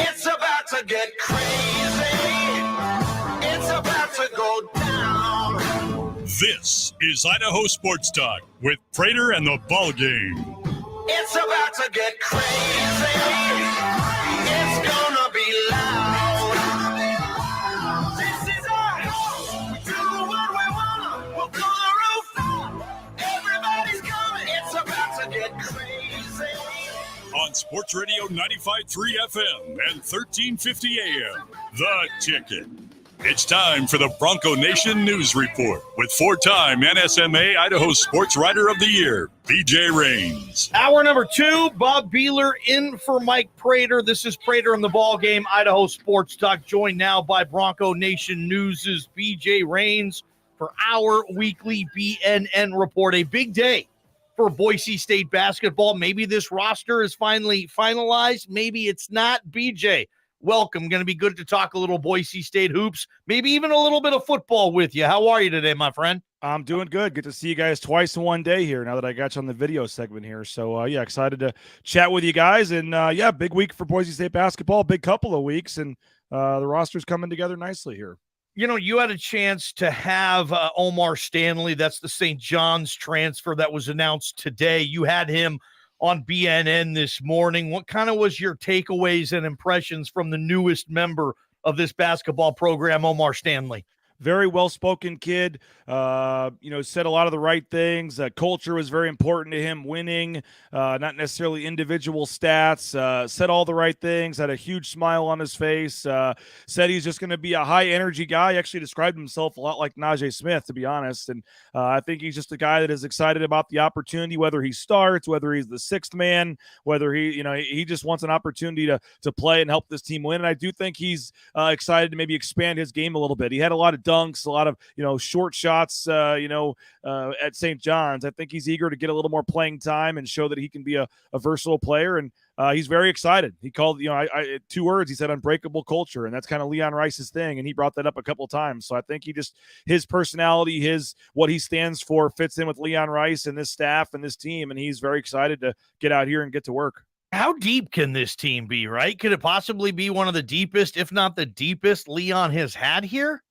It's about to get crazy. It's about to go down. This is Idaho Sports Talk with Prater and the Ball Game. It's about to get crazy. It's gonna be loud. This is our home. We do what we wanna. We'll pull the roof down. Everybody's coming. It's about to get crazy. On Sports Radio 95.3 FM and 1350 AM, The Ticket. It's time for the Bronco Nation News Report with four-time NSMA Idaho Sports Writer of the Year, BJ Rains. Hour number 2, Bob Behler in for Mike Prater. This is Prater on the Ball Game, Idaho Sports Talk, joined now by Bronco Nation News' BJ Rains for our weekly BNN report. A big day for Boise State basketball. Maybe this roster is finally finalized. Maybe it's not. BJ, welcome. Going to be good to talk a little Boise State hoops, maybe even a little bit of football with you. How are you today, my friend? I'm doing good. Good to see you guys twice in one day here now that I got you on the video segment here. So, excited to chat with you guys. And, big week for Boise State basketball, big couple of weeks, and the roster's coming together nicely here. You know, you had a chance to have Omar Stanley. That's the St. John's transfer that was announced today. You had him on BNN this morning. What kind of was your takeaways and impressions from the newest member of this basketball program, Omar Stanley? Very well-spoken kid, said a lot of the right things. Culture was very important to him, winning, not necessarily individual stats. Said all the right things, had a huge smile on his face, said he's just going to be a high-energy guy. He actually described himself a lot like Najee Smith, to be honest. And I think he's just a guy that is excited about the opportunity, whether he starts, whether he's the sixth man, whether he just wants an opportunity to play and help this team win. And I do think he's excited to maybe expand his game a little bit. He had a lot of dunks, a lot of short shots at St. John's. I think he's eager to get a little more playing time and show that he can be a versatile player, and he's very excited. He called 2 words, he said unbreakable culture, and that's kind of Leon Rice's thing, and he brought that up a couple of times. So I think his personality, what he stands for fits in with Leon Rice and this staff and this team, and he's very excited to get out here and get to work. How deep can this team be, right? Could it possibly be one of the deepest, if not the deepest, Leon has had here?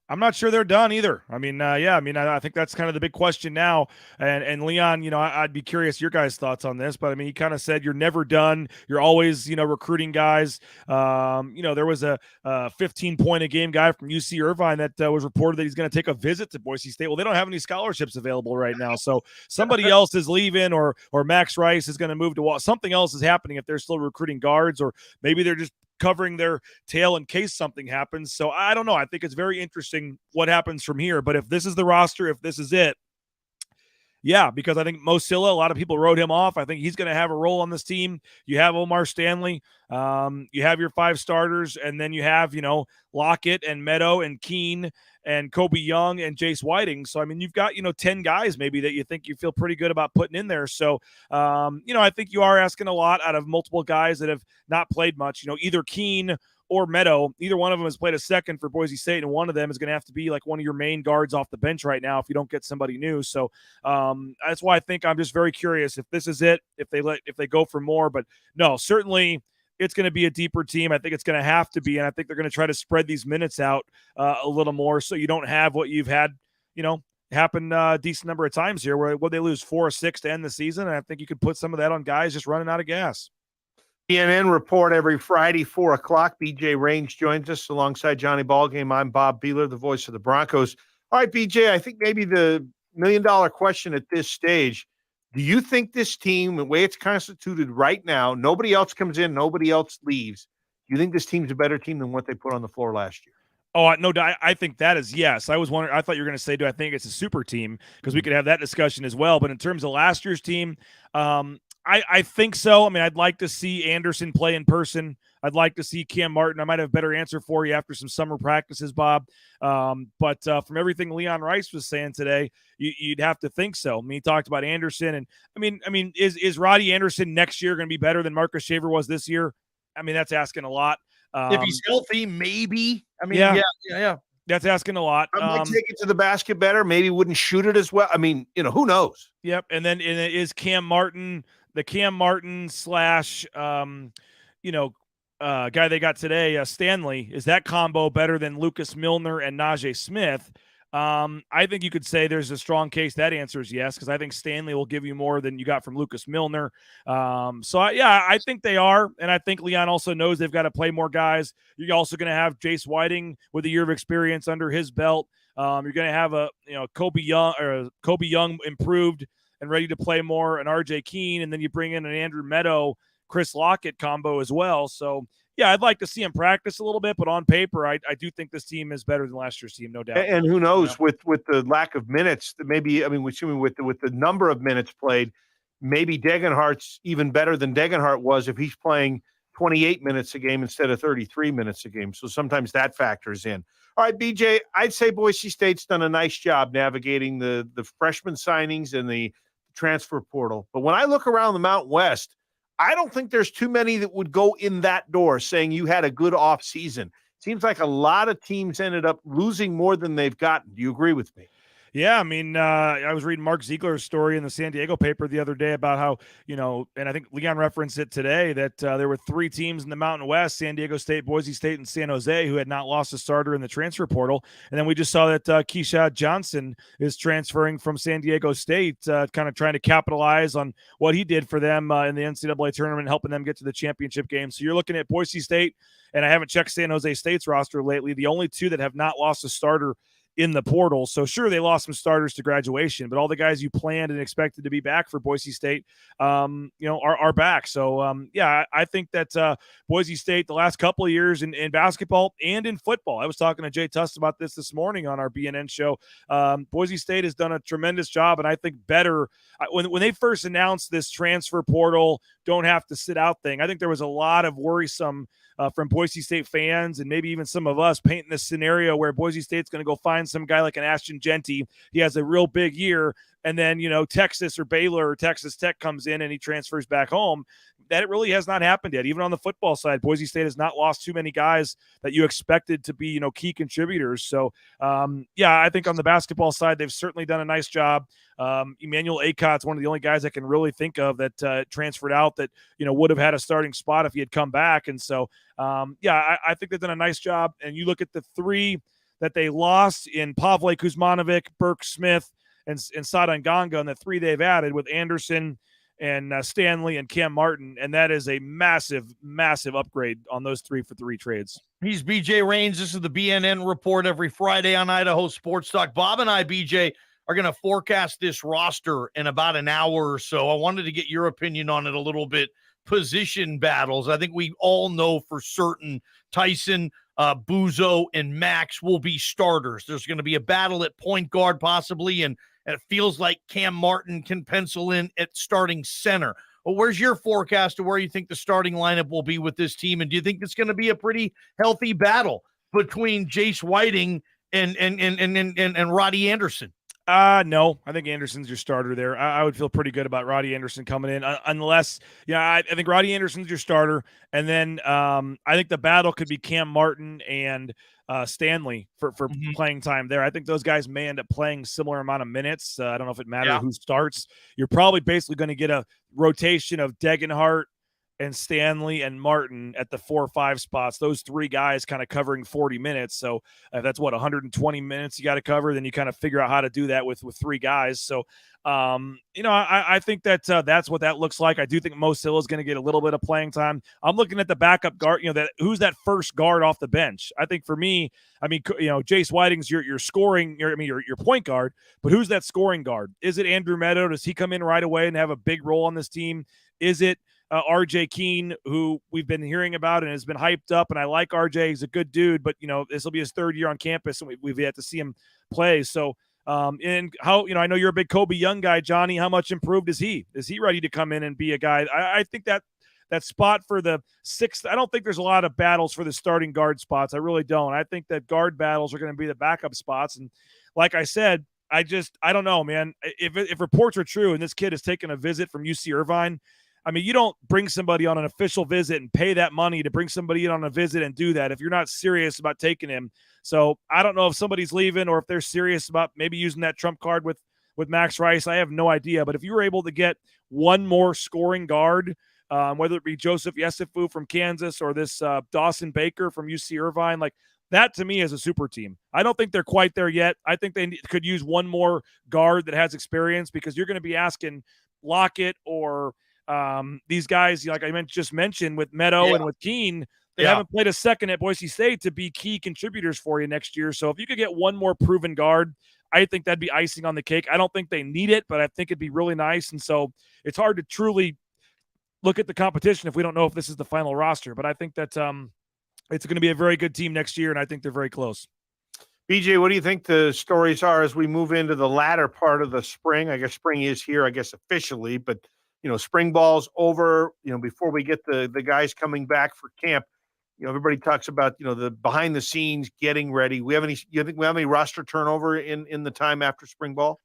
I'm not sure they're done either. I think that's kind of the big question now. And Leon, I'd be curious your guys' thoughts on this, but he kind of said you're never done. You're always, recruiting guys. There was a 15-point-a-game guy from UC Irvine that was reported that he's going to take a visit to Boise State. Well, they don't have any scholarships available right now, so somebody else is leaving, or Max Rice is going to move to something else is happening if they're still recruiting guards, or maybe they're just covering their tail in case something happens. So I don't know. I think it's very interesting what happens from here. But if this is the roster, if this is it, yeah, because I think Mo Silla, a lot of people wrote him off. I think he's going to have a role on this team. You have Omar Stanley. You have your 5 starters, and then you have, Lockett and Meadow and Keene and Kobe Young and Jace Whiting. So, you've got, 10 guys maybe that you think you feel pretty good about putting in there. So, I think you are asking a lot out of multiple guys that have not played much. Either Keene or Meadow, either one of them has played a second for Boise State, and one of them is going to have to be like one of your main guards off the bench right now if you don't get somebody new. So that's why I think I'm just very curious if this is it, if they go for more. But no, certainly it's going to be a deeper team. I think it's going to have to be, and I think they're going to try to spread these minutes out a little more so you don't have what you've had, happen a decent number of times here where they lose 4 or 6 to end the season. And I think you could put some of that on guys just running out of gas. BNN report every Friday, 4 o'clock. BJ Rains joins us alongside Johnny Ballgame. I'm Bob Behler, the voice of the Broncos. All right, BJ, I think maybe the million-dollar question at this stage, do you think this team, the way it's constituted right now, nobody else comes in, nobody else leaves, do you think this team's a better team than what they put on the floor last year? Oh, no, I think that is yes. I was wondering, I thought you were going to say, do I think it's a super team? Because we could have that discussion as well. But in terms of last year's team, I think so. I'd like to see Anderson play in person. I'd like to see Cam Martin. I might have a better answer for you after some summer practices, Bob. But from everything Leon Rice was saying today, you'd have to think so. He talked about Anderson, and is Roddy Anderson next year going to be better than Marcus Shaver was this year? That's asking a lot. If he's healthy, maybe. Yeah. That's asking a lot. I might take it to the basket better. Maybe wouldn't shoot it as well. Who knows? Yep. And then is Cam Martin the Cam Martin / guy they got today, Stanley, is that combo better than Lucas Milner and Najee Smith? I think you could say there's a strong case. That answer is yes, because I think Stanley will give you more than you got from Lucas Milner. I think they are, and I think Leon also knows they've got to play more guys. You're also going to have Jace Whiting with a year of experience under his belt. You're going to have Kobe Young improved and ready to play more, and RJ Keene, and then you bring in an Andrew Meadow, Chris Lockett combo as well. So, yeah, I'd like to see him practice a little bit, but on paper, I do think this team is better than last year's team, no doubt. And who knows, with the lack of minutes, maybe, I mean, assuming with the number of minutes played, maybe Degenhardt's even better than Degenhardt was if he's playing 28 minutes a game instead of 33 minutes a game. So sometimes that factors in. All right, BJ, I'd say Boise State's done a nice job navigating the freshman signings and the transfer portal. But when I look around the Mountain West, I don't think there's too many that would go in that door saying you had a good off season. Seems like a lot of teams ended up losing more than they've gotten. Do you agree with me? Yeah, I mean, I was reading Mark Ziegler's story in the San Diego paper the other day about how, and I think Leon referenced it today, that there were 3 teams in the Mountain West, San Diego State, Boise State, and San Jose, who had not lost a starter in the transfer portal. And then we just saw that Keyshawn Johnson is transferring from San Diego State, kind of trying to capitalize on what he did for them in the NCAA tournament, helping them get to the championship game. So you're looking at Boise State, and I haven't checked San Jose State's roster lately, the only 2 that have not lost a starter in the portal. So sure, they lost some starters to graduation, but all the guys you planned and expected to be back for Boise State, are back. So I think that Boise State, the last couple of years in basketball and in football, I was talking to Jay Tust about this morning on our BNN show. Boise State has done a tremendous job, and I think better when they first announced this transfer portal, don't have to sit out thing. I think there was a lot of worrisome from Boise State fans and maybe even some of us painting this scenario where Boise State's going to go find some guy like an Ashton Genty. He has a real big year, and then, Texas or Baylor or Texas Tech comes in and he transfers back home. That really has not happened yet. Even on the football side, Boise State has not lost too many guys that you expected to be, key contributors. So, I think on the basketball side, they've certainly done a nice job. Emmanuel Acott's one of the only guys I can really think of that transferred out that, would have had a starting spot if he had come back. And so, I think they've done a nice job. And you look at the 3 that they lost in Pavle Kuzmanovic, Burke Smith, and Sada Nganga, and the 3 they've added with Anderson and Stanley and Cam Martin, and that is a massive, massive upgrade on those 3 for 3 trades. He's BJ Rains. This is the BNN Report every Friday on Idaho Sports Talk. Bob and I, BJ, are going to forecast this roster in about an hour or so. I wanted to get your opinion on it a little bit. Position battles. I think we all know for certain Tyson, Buzo, and Max will be starters. There's going to be a battle at point guard possibly, and it feels like Cam Martin can pencil in at starting center. Well, where's your forecast of where you think the starting lineup will be with this team? And do you think it's going to be a pretty healthy battle between Jace Whiting and Roddy Anderson? No, I think Anderson's your starter there. I would feel pretty good about Roddy Anderson coming in, unless, I think Roddy Anderson's your starter. And then I think the battle could be Cam Martin and Stanley for playing time there. I think those guys may end up playing similar amount of minutes. I don't know if it matters who starts. You're probably basically going to get a rotation of Degenhardt and Stanley and Martin at the 4 or 5 spots. Those 3 guys kind of covering 40 minutes. So if that's 120 minutes you got to cover, then you kind of figure out how to do that with 3 guys. So, I think that that's what that looks like. I do think Mo Silla is going to get a little bit of playing time. I'm looking at the backup guard, who's that first guard off the bench. I think for me, Jace Whiting's your scoring, your point guard, but who's that scoring guard? Is it Andrew Meadow? Does he come in right away and have a big role on this team? Is it RJ Keene, who we've been hearing about and has been hyped up, and I like RJ. He's a good dude, but this will be his 3rd year on campus, and we've yet to see him play. So, and how I know you're a big Kobe Young guy, Johnny. How much improved is he? Is he ready to come in and be a guy? I think that spot for the 6th. I don't think there's a lot of battles for the starting guard spots. I really don't. I think that guard battles are going to be the backup spots, and like I said, I don't know, man. If reports are true, and this kid has taken a visit from UC Irvine. You don't bring somebody on an official visit and pay that money to bring somebody in on a visit and do that if you're not serious about taking him. So I don't know if somebody's leaving or if they're serious about maybe using that trump card with Max Rice. I have no idea. But if you were able to get one more scoring guard whether it be Joseph Yesufu from Kansas or this Dawson Baker from UC Irvine. Like, that to me is a super team. I don't think they're quite there yet. I think they could use one more guard that has experience, because you're going to be asking Lockett or these guys, like I just mentioned with Meadow and with Keene. They haven't played a second at Boise State to be key contributors for you next year. So if you could get one more proven guard, I think that'd be icing on the cake. I don't think they need it, but I think it'd be really nice. And so it's hard to truly look at the competition if we don't know if this is the final roster. But I think that it's going to be a very good team next year, and I think they're very close. BJ, what do you think the stories are as we move into the latter part of the spring? I guess spring is here, I guess officially, but spring ball's over. Before we get the guys coming back for camp, everybody talks about the behind the scenes getting ready. You think we have any roster turnover in the time after spring ball?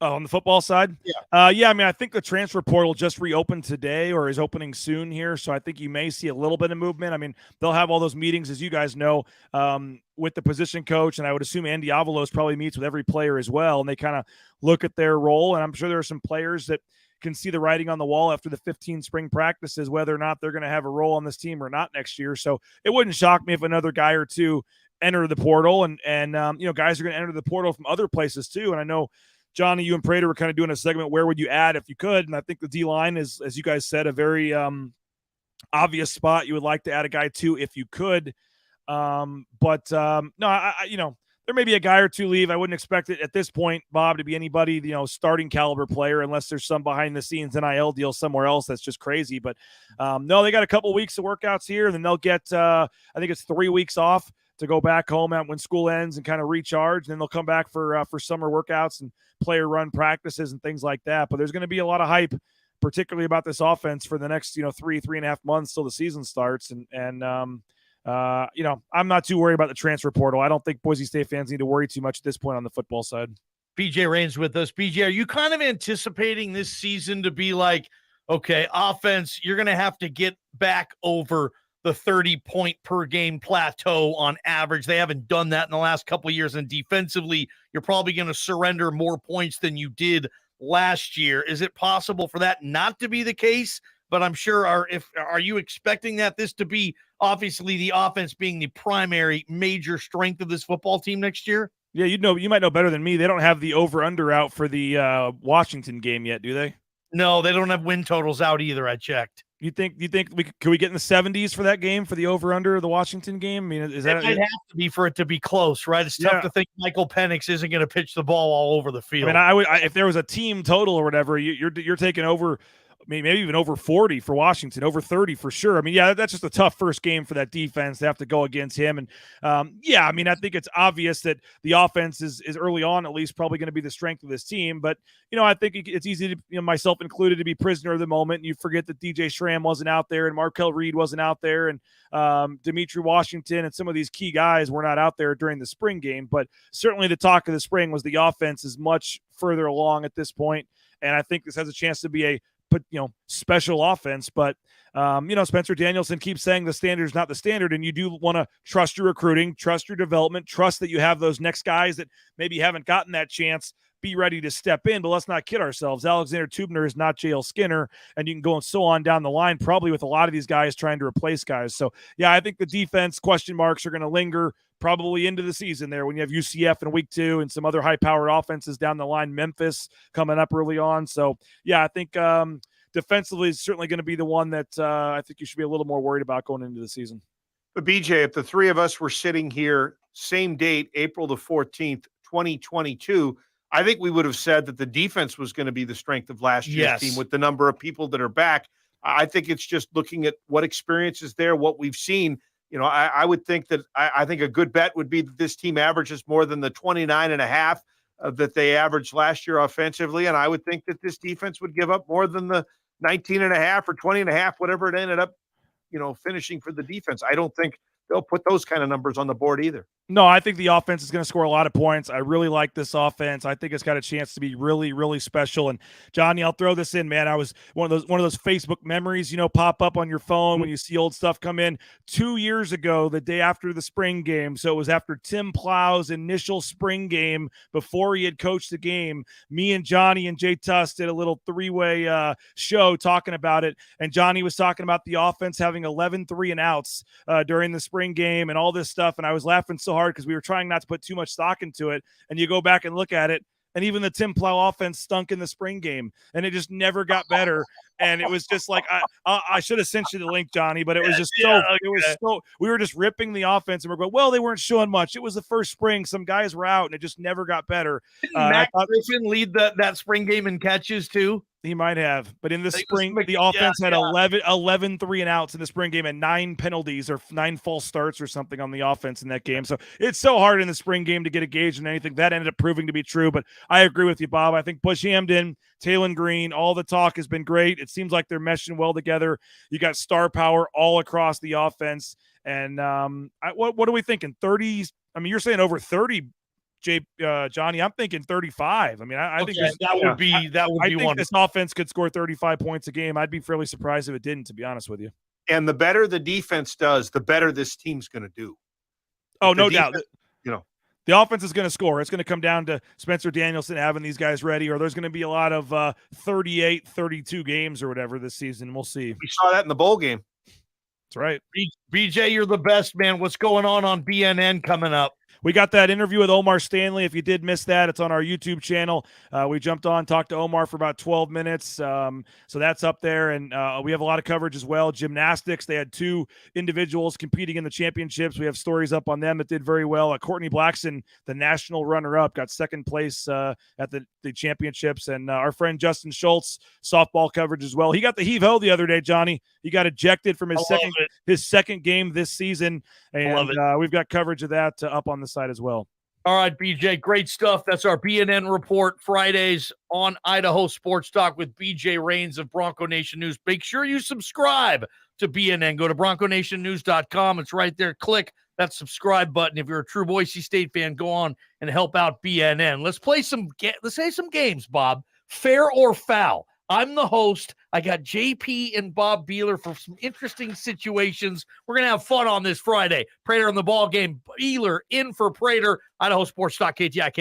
On the football side? Yeah. I mean, I think the transfer portal just reopened today or is opening soon here. So I think you may see a little bit of movement. I mean, they'll have all those meetings, as you guys know, with the position coach. And I would assume Andy Avalos probably meets with every player as well. And they kind of look at their role. And I'm sure there are some players that can see the writing on the wall after the 15 spring practices, whether or not they're going to have a role on this team or not next year. So it wouldn't shock me if another guy or two enter the portal. And guys are going to enter the portal from other places too. And I know, Johnny, you and Prater were kind of doing a segment, where would you add if you could? And I think the D-line is, as you guys said, a very obvious spot. You would like to add a guy to if you could. No, there may be a guy or two leave. I wouldn't expect it at this point, Bob, to be anybody, starting caliber player, unless there's some behind the scenes NIL deal somewhere else that's just crazy. But no, they got a couple weeks of workouts here, and then they'll get, I think it's 3 weeks off to go back home when school ends and kind of recharge. And then they'll come back for summer workouts and player run practices and things like that. But there's going to be a lot of hype, particularly about this offense for the next, 3.5 months till the season starts. And I'm not too worried about the transfer portal. I don't think Boise State fans need to worry too much at this point on the football side. BJ Rains with us. BJ, are you kind of anticipating this season to be like, okay, offense, you're going to have to get back over the 30-point per game plateau on average? They haven't done that in the last couple of years. And defensively, you're probably going to surrender more points than you did last year. Is it possible for that not to be the case? But I'm sure are you expecting this to be obviously the offense being the primary major strength of this football team next year? Yeah, you might know better than me. They don't have the over-under out for the Washington game yet, do they? No, they don't have win totals out either. I checked. You think can we get in the 70s for that game, for the over-under of the Washington game? I mean, is that it might have to be for it to be close, right? It's tough to think Michael Penix isn't going to pitch the ball all over the field. I mean, if there was a team total or whatever, you're taking over. Maybe even over 40 for Washington, over 30 for sure. I mean, yeah, that's just a tough first game for that defense to have to go against him. And I mean, I think it's obvious that the offense is early on, at least, probably going to be the strength of this team. But, I think it's easy to, myself included, to be prisoner of the moment. And you forget that DJ Schramm wasn't out there and Markel Reed wasn't out there and Dimitri Washington and some of these key guys were not out there during the spring game. But certainly the talk of the spring was the offense is much further along at this point. And I think this has a chance to be a special offense. But Spencer Danielson keeps saying the standard is not the standard, and you do want to trust your recruiting, trust your development, trust that you have those next guys that maybe haven't gotten that chance be ready to step in. But let's not kid ourselves. Alexander Tubner is not J.L. Skinner, and you can go and so on down the line, probably with a lot of these guys trying to replace guys. So yeah, I think the defense question marks are going to linger probably into the season there when you have UCF in week 2 and some other high-powered offenses down the line, Memphis coming up early on. So yeah, I think defensively is certainly going to be the one that I think you should be a little more worried about going into the season. But BJ, if the three of us were sitting here, same date, April the 14th, 2022, I think we would have said that the defense was going to be the strength of last year's team with the number of people that are back. I think it's just looking at what experience is there, what we've seen. I would think that I think a good bet would be that this team averages more than the 29.5 that they averaged last year offensively. And I would think that this defense would give up more than the 19.5 or 20.5, whatever it ended up, finishing for the defense. I don't think they'll put those kind of numbers on the board either. No, I think the offense is going to score a lot of points. I really like this offense. I think it's got a chance to be really, really special. And Johnny, I'll throw this in, man. I was one of those Facebook memories, pop up on your phone when you see old stuff come in. 2 years ago, the day after the spring game, so it was after Tim Plow's initial spring game before he had coached the game. Me and Johnny and Jay Tuss did a little three-way show talking about it, and Johnny was talking about the offense having 11 3-and-outs during the spring game and all this stuff, and I was laughing so hard because we were trying not to put too much stock into it. And you go back and look at it, and even the Tim Plow offense stunk in the spring game, and it just never got better. And it was just like I should have sent you the link, Johnny, but it was just we were just ripping the offense, and we're going, well, they weren't showing much. It was the first spring. Some guys were out, and it just never got better. Didn't Matt Griffin lead that spring game in catches too? He might have, but in the spring, the offense had 11 3-and-outs in the spring game and 9 penalties or 9 false starts or something on the offense in that game. So it's so hard in the spring game to get a gauge on anything. That ended up proving to be true, but I agree with you, Bob. I think Bush Hamden, Taylon Green, all the talk has been great. It seems like they're meshing well together. You got star power all across the offense. And what are we thinking? 30s? I mean, you're saying over 30. Johnny, I'm thinking 35. I mean, I think that would be I think one. This offense could score 35 points a game. I'd be fairly surprised if it didn't, to be honest with you. And the better the defense does, the better this team's going to do. Oh, no doubt. The offense is going to score. It's going to come down to Spencer Danielson having these guys ready, or there's going to be a lot of 38, 32 games or whatever this season. We'll see. We saw that in the bowl game. That's right. BJ, you're the best, man. What's going on BNN coming up? We got that interview with Omar Stanley. If you did miss that, it's on our YouTube channel. We jumped on, talked to Omar for about 12 minutes. So that's up there. And we have a lot of coverage as well. Gymnastics, they had 2 individuals competing in the championships. We have stories up on them that did very well. Courtney Blackson, the national runner-up, got second place at the championships. And our friend Justin Schultz, softball coverage as well. He got the heave-ho the other day, Johnny. He got ejected from his second game this season. And we've got coverage of that up on the side as well. All right, BJ, great stuff. That's our BNN report Fridays on Idaho Sports Talk with BJ Rains of Bronco Nation News. Make sure you subscribe to BNN. Go to bronconationnews.com. It's right there. Click that subscribe button. If you're a true Boise State fan, go on and help out BNN. Let's play let's say some games, Bob. Fair or foul? I'm the host. I got JP and Bob Behler for some interesting situations. We're going to have fun on this Friday. Prater on the ball game. Behler in for Prater. Idaho Sports Talk, KTIK.